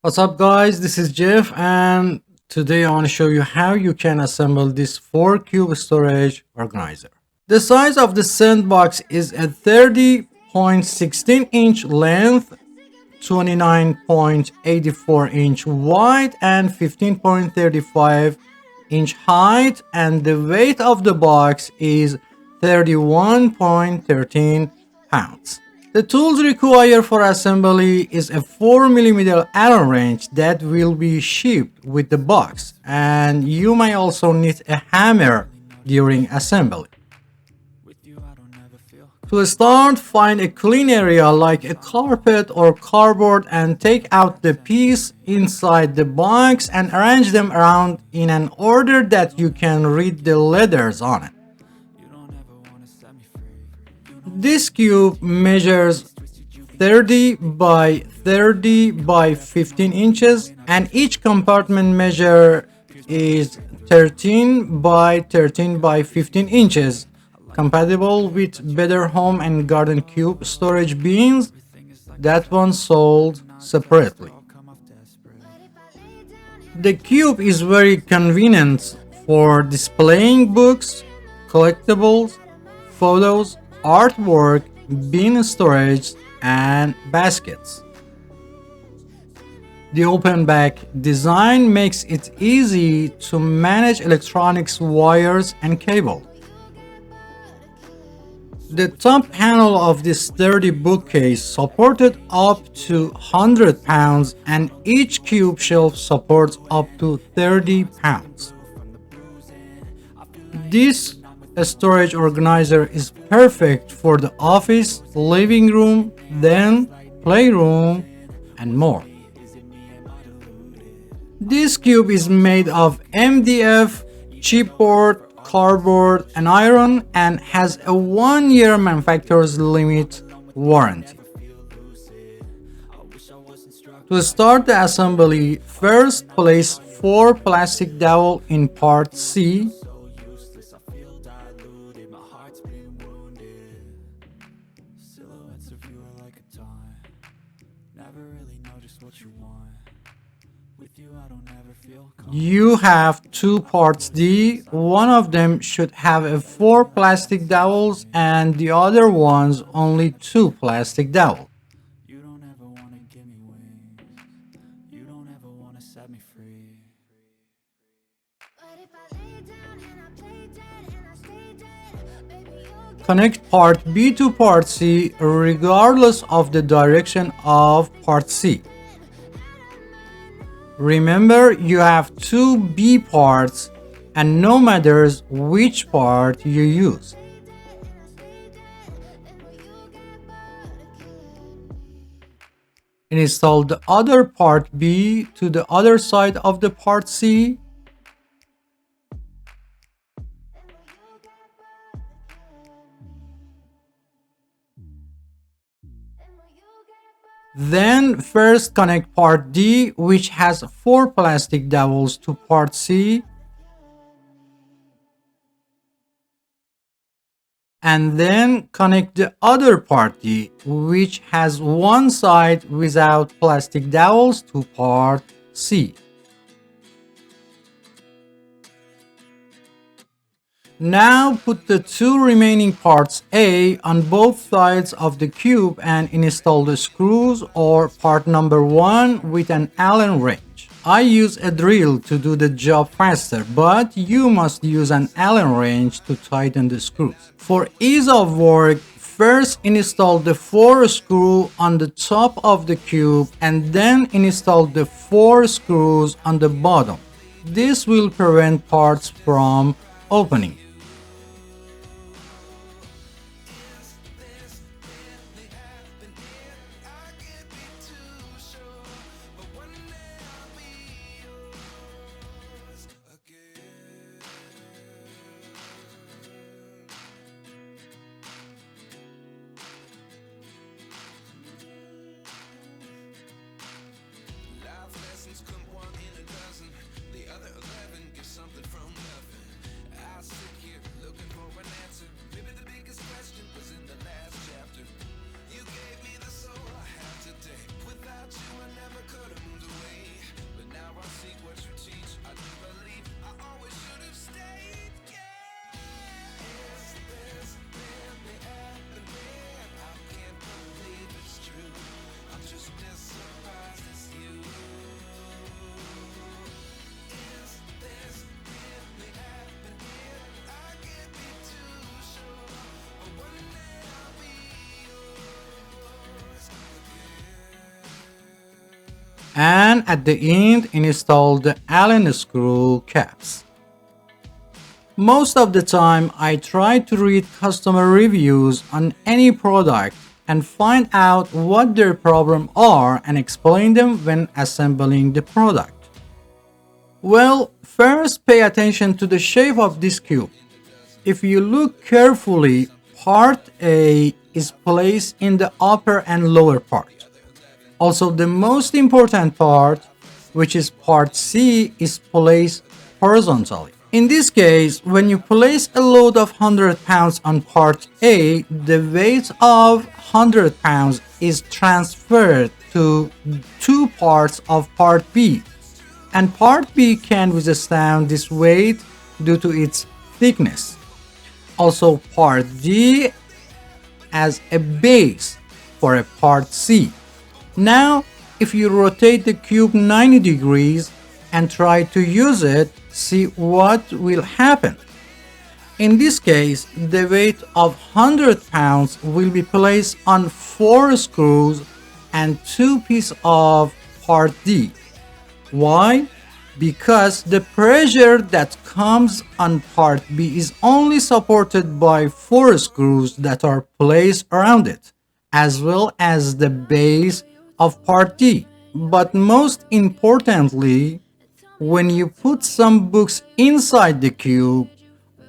What's up guys, this is Jeff and today I want to show you how you can assemble this 4 cube storage organizer. The size of the sandbox is a 30.16 inch length, 29.84 inch wide and 15.35 inch height, and the weight of the box is 31.13 pounds. The tools required for assembly is a 4mm Allen wrench that will be shipped with the box, and you may also need a hammer during assembly. To start, find a clean area like a carpet or cardboard and take out the piece inside the box and arrange them around in an order that you can read the letters on it. This cube measures 30 by 30 by 15 inches and each compartment measure is 13 by 13 by 15 inches, compatible with Better Home and Garden Cube storage bins that one sold separately. The cube is very convenient for displaying books, collectibles, photos, artwork, bin storage, and baskets. The open back design makes it easy to manage electronics, wires, and cable. The top panel of this sturdy bookcase supported up to 100 pounds and each cube shelf supports up to 30 pounds. This storage organizer is perfect for the office, living room, den, playroom, and more. This cube is made of MDF, chipboard, cardboard, and iron and has a 1-year manufacturer's limit warranty. To start the assembly, first place 4 plastic dowel in part C. You have 2 parts D. One of them should have 4 plastic dowels and the other ones only 2 plastic dowels. Connect part B to part C regardless of the direction of part C. Remember, you have 2 B parts and no matter which part you use. Install the other part B to the other side of the part C. Then first connect part D, which has 4 plastic dowels, to part C. And then connect the other part D, which has one side without plastic dowels, to part C. Now put the 2 remaining parts A on both sides of the cube and install the screws or part number 1 with an Allen wrench. I use a drill to do the job faster, but you must use an Allen wrench to tighten the screws. For ease of work, first install the 4 screws on the top of the cube and then install the 4 screws on the bottom. This will prevent parts from opening. Without you, I never could have moved away. and at the end install the Allen screw caps. Most of the time I try to read customer reviews on any product and find out what their problems are and explain them when assembling the product. Well, first pay attention to the shape of this cube. If you look carefully, part A is placed in the upper and lower part. Also, the most important part, which is part C, is placed horizontally. In this case, when you place a load of 100 pounds on part A, the weight of 100 pounds is transferred to two parts of part B, and part B can withstand this weight due to its thickness. Also, part D as a base for a part C. Now, if you rotate the cube 90 degrees and try to use it, see what will happen. In this case, the weight of 100 pounds will be placed on 4 screws and 2 pieces of part D. Why? Because the pressure that comes on part B is only supported by 4 screws that are placed around it, as well as the base of part D. But most importantly, when you put some books inside the cube,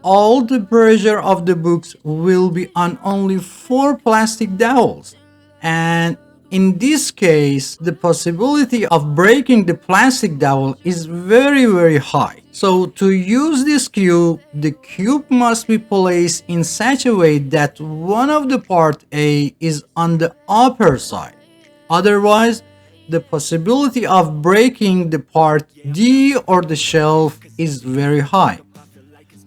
all the pressure of the books will be on only 4 plastic dowels. And in this case, the possibility of breaking the plastic dowel is very high. So to use this cube, the cube must be placed in such a way that one of the part A is on the upper side. Otherwise, the possibility of breaking the part D or the shelf is very high.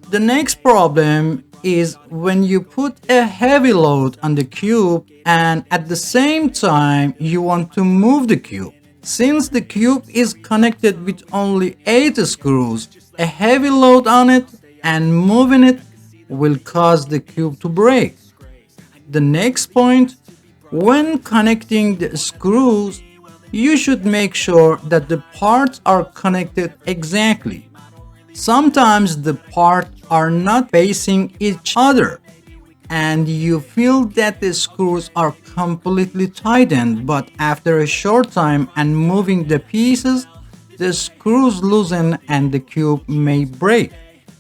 The next problem is when you put a heavy load on the cube and at the same time you want to move the cube. Since the cube is connected with only 8 screws, a heavy load on it and moving it will cause the cube to break. The next point, when connecting the screws, you should make sure that the parts are connected exactly. Sometimes the parts are not facing each other and you feel that the screws are completely tightened, but after a short time and moving the pieces, the screws loosen and the cube may break.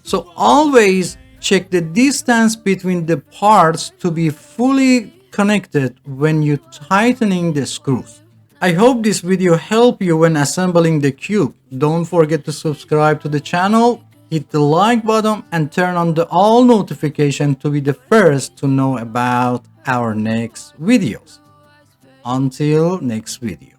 So always check the distance between the parts to be fully connected when you tightening the screws. I hope this video helped you when assembling the cube. Don't forget to subscribe to the channel, hit the like button and turn on the all notification to be the first to know about our next videos. Until next video.